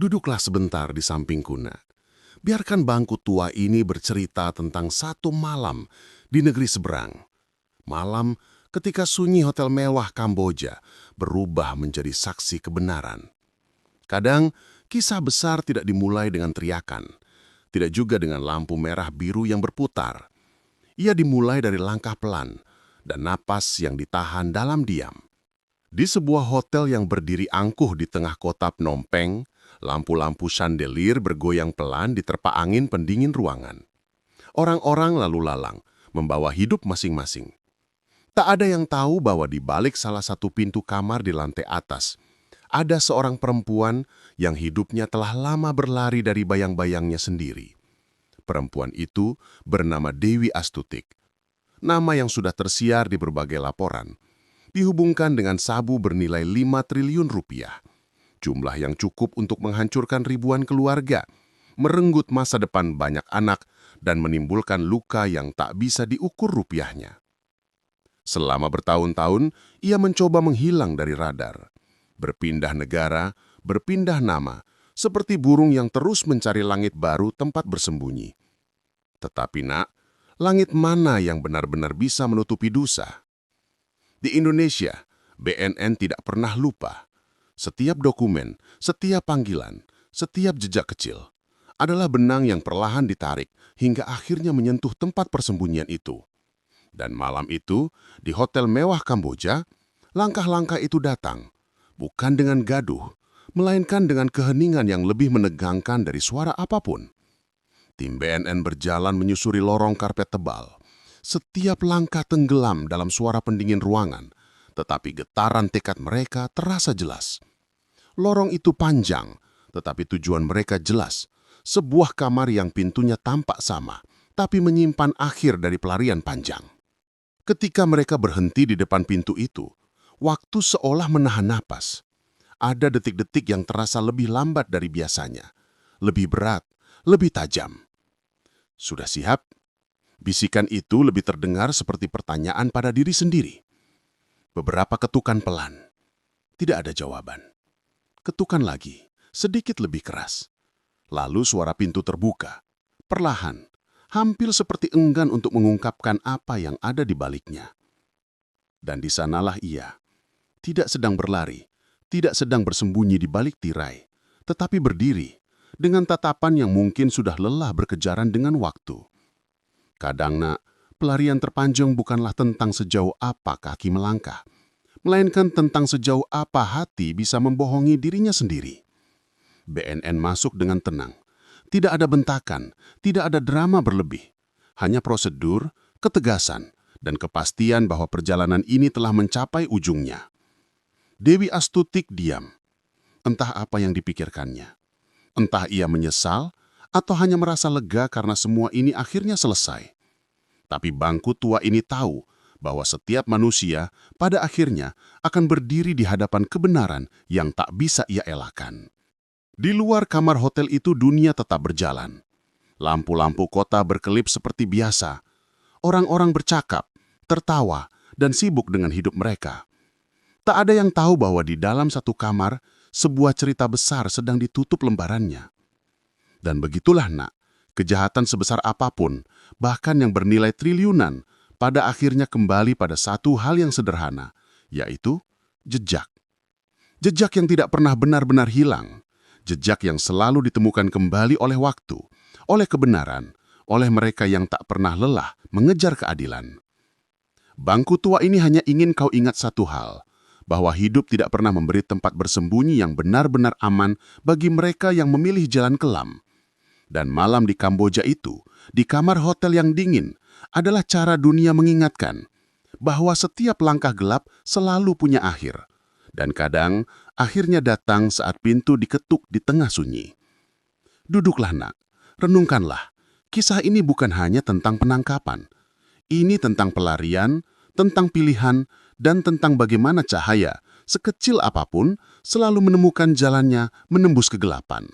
Duduklah sebentar di sampingku, Nak. Biarkan bangku tua ini bercerita tentang satu malam di negeri seberang. Malam ketika sunyi hotel mewah Kamboja berubah menjadi saksi kebenaran. Kadang, kisah besar tidak dimulai dengan teriakan, tidak juga dengan lampu merah biru yang berputar. Ia dimulai dari langkah pelan dan napas yang ditahan dalam diam. Di sebuah hotel yang berdiri angkuh di tengah kota Phnom Penh, lampu-lampu chandelier bergoyang pelan diterpa angin pendingin ruangan. Orang-orang lalu lalang, membawa hidup masing-masing. Tak ada yang tahu bahwa di balik salah satu pintu kamar di lantai atas, ada seorang perempuan yang hidupnya telah lama berlari dari bayang-bayangnya sendiri. Perempuan itu bernama Dewi Astutik, nama yang sudah tersiar di berbagai laporan, dihubungkan dengan sabu bernilai 5 triliun rupiah, jumlah yang cukup untuk menghancurkan ribuan keluarga, merenggut masa depan banyak anak, dan menimbulkan luka yang tak bisa diukur rupiahnya. Selama bertahun-tahun, ia mencoba menghilang dari radar. Berpindah negara, berpindah nama, seperti burung yang terus mencari langit baru tempat bersembunyi. Tetapi, Nak, langit mana yang benar-benar bisa menutupi dosa? Di Indonesia, BNN tidak pernah lupa. Setiap dokumen, setiap panggilan, setiap jejak kecil adalah benang yang perlahan ditarik hingga akhirnya menyentuh tempat persembunyian itu. Dan malam itu, di hotel mewah Kamboja, langkah-langkah itu datang, bukan dengan gaduh, melainkan dengan keheningan yang lebih menegangkan dari suara apapun. Tim BNN berjalan menyusuri lorong karpet tebal. Setiap langkah tenggelam dalam suara pendingin ruangan, tetapi getaran tekad mereka terasa jelas. Lorong itu panjang, tetapi tujuan mereka jelas. Sebuah kamar yang pintunya tampak sama, tapi menyimpan akhir dari pelarian panjang. Ketika mereka berhenti di depan pintu itu, waktu seolah menahan napas. Ada detik-detik yang terasa lebih lambat dari biasanya, lebih berat, lebih tajam. Sudah siap? Bisikan itu lebih terdengar seperti pertanyaan pada diri sendiri. Beberapa ketukan pelan. Tidak ada jawaban. Ketukan lagi, sedikit lebih keras. Lalu suara pintu terbuka. Perlahan, hampir seperti enggan untuk mengungkapkan apa yang ada di baliknya. Dan di sanalah ia. Tidak sedang berlari, tidak sedang bersembunyi di balik tirai, tetapi berdiri, dengan tatapan yang mungkin sudah lelah berkejaran dengan waktu. Kadang, Nak, pelarian terpanjang bukanlah tentang sejauh apa kaki melangkah, melainkan tentang sejauh apa hati bisa membohongi dirinya sendiri. BNN masuk dengan tenang. Tidak ada bentakan, tidak ada drama berlebih. Hanya prosedur, ketegasan, dan kepastian bahwa perjalanan ini telah mencapai ujungnya. Dewi Astutik diam. Entah apa yang dipikirkannya. Entah ia menyesal, atau hanya merasa lega karena semua ini akhirnya selesai. Tapi bangku tua ini tahu bahwa setiap manusia pada akhirnya akan berdiri di hadapan kebenaran yang tak bisa ia elakkan. Di luar kamar hotel itu dunia tetap berjalan. Lampu-lampu kota berkelip seperti biasa. Orang-orang bercakap, tertawa, dan sibuk dengan hidup mereka. Tak ada yang tahu bahwa di dalam satu kamar, sebuah cerita besar sedang ditutup lembarannya. Dan begitulah, Nak, kejahatan sebesar apapun, bahkan yang bernilai triliunan, pada akhirnya kembali pada satu hal yang sederhana, yaitu jejak. Jejak yang tidak pernah benar-benar hilang. Jejak yang selalu ditemukan kembali oleh waktu, oleh kebenaran, oleh mereka yang tak pernah lelah mengejar keadilan. Bangku tua ini hanya ingin kau ingat satu hal, bahwa hidup tidak pernah memberi tempat bersembunyi yang benar-benar aman bagi mereka yang memilih jalan kelam. Dan malam di Kamboja itu, di kamar hotel yang dingin, adalah cara dunia mengingatkan bahwa setiap langkah gelap selalu punya akhir. Dan kadang, akhirnya datang saat pintu diketuk di tengah sunyi. Duduklah, Nak. Renungkanlah. Kisah ini bukan hanya tentang penangkapan. Ini tentang pelarian, tentang pilihan, dan tentang bagaimana cahaya, sekecil apapun, selalu menemukan jalannya menembus kegelapan.